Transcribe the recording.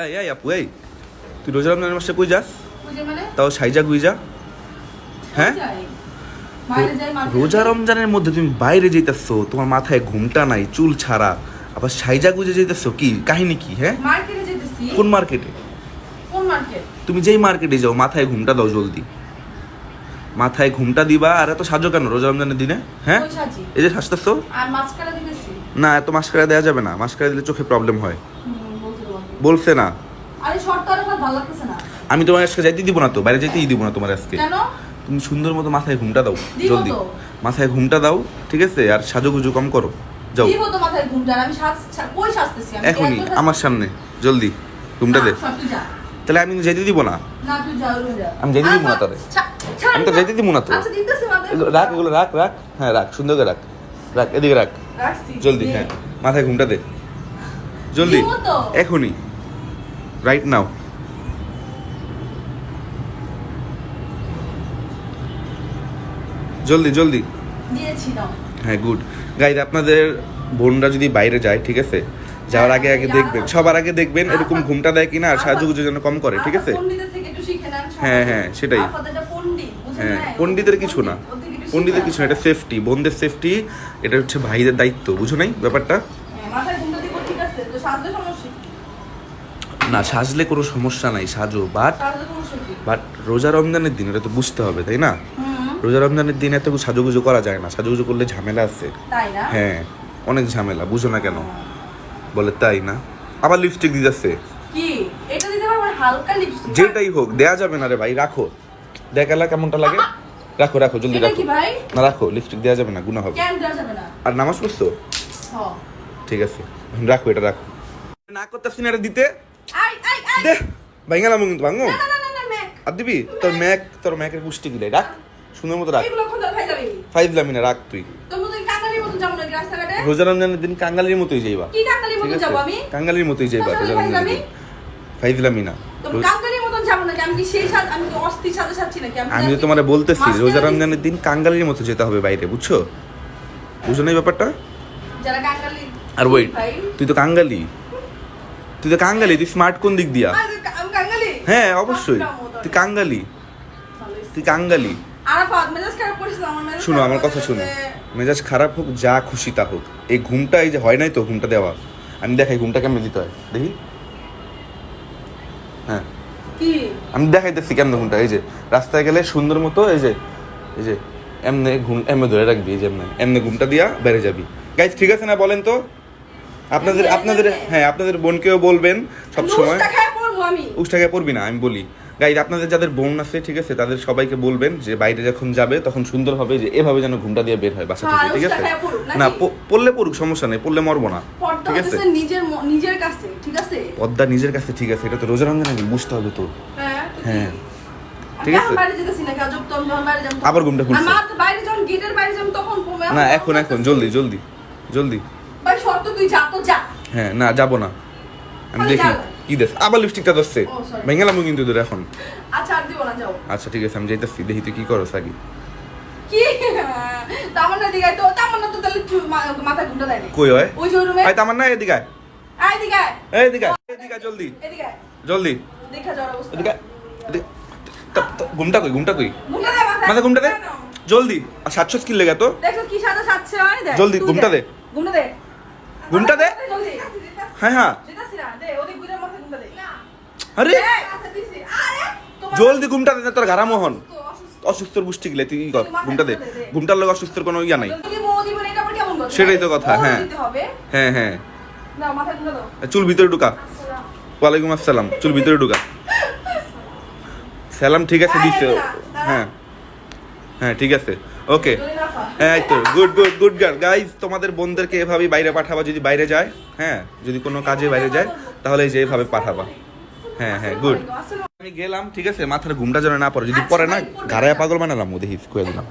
এই আপু, এই তুই রোজা রমজানের মাসে কই যাস? তাও সাইজা গুইজা। হ্যাঁ, রোজা রমজানের মধ্যে তুমি বাইরে যেতেছো, তোমার মাথায় ঘুমটা নাই, চুল ছাড়া, আবার সাইজা গুইজা যেতেছো, কি কাহিনী কি? হ্যাঁ, মার্কেটে যেতেছি। কোন মার্কেটে? কোন মার্কেট? তুমি যেই মার্কেটে যাও, মাথায় ঘুমটা দাও জলদি। মাথায় ঘুমটা দিবা। আর এত সাজো কেন রোজা রমজানের দিনে? হ্যাঁ, এই যে সাজতেছো। আর মাস্কারা দিতেছি না, এত মাস্কারা দেওয়া যাবে না, মাস্কারা দিলে চোখে প্রবলেম হয়। বলছে না? আরে শর্ট করে ভালো লাগতেছে না। আমি তোমার আজকে যাইতে দিব না তো, বাইরে যেতেই দিব না তোমার আজকে। কেন? তুমি সুন্দর মতো মাথায় ঘুমটা দাও জলদি। তো। মাথায় ঘুমটা দাও, ঠিক আছে? আর সাজুগুজু কম করো, যাও। দিব তো মাথায় ঘুমটা। আমি কই সাজতেছি? আমি এখনই আমার সামনে জলদি ঘুমটা দে। তাহলে আমি যাইতে দিব না। না তুই যাও, যা। আমি যাইতে দিব না তোরে। আমি তো যাইতে দিব না তো। আচ্ছা দিতেছি মাথায়। রাখ এগুলো, রাখ রাখ। হ্যাঁ রাখ, সুন্দর করে রাখ, রাখ এদিকে রাখ রাখছি জলদি। হ্যাঁ, মাথায় ঘুমটা দে জলদি, দিব তো। এখনই, রাইট নাও। জলদি জলদি। দিয়েছি নাও। হ্যাঁ, গুড। গাইজ, আপনাদের বোনরা যদি বাইরে যায়, ঠিক আছে, যাওয়ার আগে আগে দেখবেন, সবার আগে দেখবেন এরকম ঘুমটা দেয় কিনা, আর সাজুগুজু যেন কম করে, ঠিক আছে? পণ্ডিতের থেকে একটু শিখে নেন। হ্যাঁ হ্যাঁ, সেটাই। আপনাদের পণ্ডিত, বুঝেন হ্যাঁ, না? পণ্ডিতের কিছু না, পণ্ডিতের কিছু না, এটা সেফটি, বোনদের সেফটি, এটা হচ্ছে ভাইদের দায়িত্ব, বুঝো নাই ব্যাপারটা? হ্যাঁ, মাথায় ঘুমটা দিব, ঠিক আছে, তো সাজলে সমস্যা কি? না, সাজলে কোনো সমস্যা নাই, সাজো, বাট সাজলে সমস্যা কি? রোজা রমজানের দিন এটা তো বুঝতে হবে, তাই না? হুম, রোজা রমজানের দিন এত সাজুগুজু করা যায় না, সাজুগুজু করলে ঝামেলা আছে। তাই না? হ্যাঁ, অনেক ঝামেলা, বুঝো না কেন? বলে তাই না? আবার লিপস্টিক দিতেছে। কি এটা দিতে পারবো? হালকা লিপস্টিক, যেটাই হোক দেয়া যাবে না রে ভাই, রাখো। দেখালা কেমনটা লাগে, রাখো রাখো জলদি এটা রাখো। কি ভাই? না রাখো, লিপস্টিক দেওয়া যাবে না, গুনাহ হবে। কেন দেওয়া যাবে না? আর নামাজ পড়ছো? হ্যাঁ। ঠিক আছে, রাখো, এটা রাখো। না করতেছি না এটা দিতে। আই আই আই, দে, ভাঙালাম কিন্তু, ভাঙো। না না না না ম্যাক, আর দিবি? তোর ম্যাকের পুষ্টি গিলে রাখ, সুন্দর মতো রাখ। এগুলো খোদা খাই যাবে। ফাইজলামি না, রাখ তুই। তোর মতো কাঙ্গালির মতো যাবো না রাস্তাঘাটে। রোজা রমজানের দিন কাঙ্গালির মতোই যাইবা। কি কাঙ্গালির মতো ঠিক আছে? যাবো আমি? কাঙ্গালির মতোই যাইবা তোর সাথে রোজা রমজানের দিন। ফাইজলামি না। তো কাঙ্গালির মতো যাবো নাকি? আমি কি সেই সাথে, আমি কি অস্থির সাথে সাথছি নাকি? আমি তো তোমারে বলতেছি রোজা রমজানের দিন কাঙ্গালির মতো যেতে হবে বাইরে, বুঝছো? বুঝো না এই ব্যাপারটা? যারা কাঙ্গালি। আর ওয়েট, তুই তো কাঙ্গালি, তুই স্মার্ট কোন দিক দিয়া? আমি কাঙ্গালি। হ্যাঁ অবশ্যই, তুই কাঙ্গালি, তুই কাঙ্গালি। আরাফাত মেজাজ খারাপ করিস না, আমার মেজাজ। শুনো আমার কথা শুনো, মেজাজ খারাপ হোক, যা খুশি তা হোক, এই ঘুমটা, এই যে হয় নাই তো ঘুমটা দেওয়া, আমি দেখাই ঘুমটা কেমন দিতে হয়, দেখি। হ্যাঁ, কি আমি দেখাইতেছি কেমন ঘুমটা। এই যে রাস্তায় গেলে সুন্দর মতো, এই যে এমনি ঘুম এমনি ধরে রাখবি, এই যে এমনি ঘুমটা দিয়া বেড়ে যাবি। গাইজ ঠিক আছে না বলেন তো? আপনাদের হ্যাঁ, আপনাদের বোনকেও বলবেন সব সময়। উষ্টা খায় পড়বো আমি। উষ্টাকে পড়বি না, আমি বলি। গাইজ, আপনাদের যাদের বোন আছে, ঠিক আছে, তাদের সবাইকে বলবেন যে বাইরে যখন যাবে তখন সুন্দর হবে, যে এভাবে যেন ঘুমটা দিয়ে বের হয় বাসা থেকে, ঠিক আছে? না, পড়লে পড়ুক, সমস্যা নেই, পড়লে মরবো না, ঠিক আছে? নিজের কাছে, ঠিক আছে? পদ্মা নিজের কাছে, ঠিক আছে, এটা তো রোজা রমজানে বুঝতে হবে তো। হ্যাঁ, ঠিক আছে। বাইরে যেতেছি না, কাজব তো আমি বাইরে যাব। আবার ঘুমটা খুলছে। আমার তো বাইরে যখন গেটের বাইরে যাব তখন না, এখন জলদি জলদি জলদি। ভাই শর্ত তুই যা তো যা। হ্যাঁ, না যাবো না, আমি দেখি কি দেখ। আবার লিপস্টিকটা ধরছে, ভেঙেলাম কিন্তু তোর এখন। আচ্ছা আর দিব না, যাও। আচ্ছা ঠিক আছে, আমি যাইতেছি, দেখি তুই কি করো সাকি। কি তামান্না দিগাই তো, তামান্না তো তাহলে মাথায় ঘুমটা দেয় না। কই হয়? ওই যে রুমে। আই তামান্না, এদিকে আয়, আয় দিগা, এদিকে জলদি এদিকে জলদি, দেখা যাওয়ার অবস্থা। এদিকে ঘুমটা কই, ঘুমটা কই? ঘুমটা দে মাথা ঘুমটা দে জলদি। আর 700 স্কিল লেগে তো দেখো কি সাদা সাচ্ছে হয়, দেখ জলদি ঘুমটা দে, ঘুমটা দে, ঘুমটা দে। জলদি। হ্যাঁ হ্যাঁ, দিতাছি না, দে ওদিক ঘুরে মাথায় ঘুমটা দে। না আরে আচ্ছা দিছি। আরে তোমার জলদি ঘুমটা দে, তোর গারা মোহন তো অসুস্থ। অসুস্থর বুষ্টি গিলে তুই কি কর, ঘুমটা দে। ঘুমটার লোক অসুস্থর কোনো ইয়া নাই। যদি মো দিব না, এটা আবার কেমন কথা? সেটাই তো কথা, মো হ্যাঁ। দিতে হবে। হ্যাঁ হ্যাঁ, নাও মাথায় ঘুমটা দাও। চুল ভিতরে ঢুকা। ওয়ালাইকুম আসসালাম, চুল ভিতরে ঢুকা। সালাম, ঠিক আছে দিছে। হ্যাঁ হ্যাঁ, ঠিক আছে, ওকে। এই তো good good good girl. Guys, তোমাদের বোনদেরকে এভাবেই বাইরে পাঠাবা, যদি বাইরে যায়। হ্যাঁ, যদি কোনো কাজে বাইরে যায় তাহলে এই যে এভাবে পাঠাবা। হ্যাঁ হ্যাঁ, গুড। আমি গেলাম, ঠিক আছে, মাথার ঘুমটা যেন না পড়ে, যদি পড়ে না ঘাড়ায় পাগল বানালাম, ও দেখিস কয়ে দিলাম।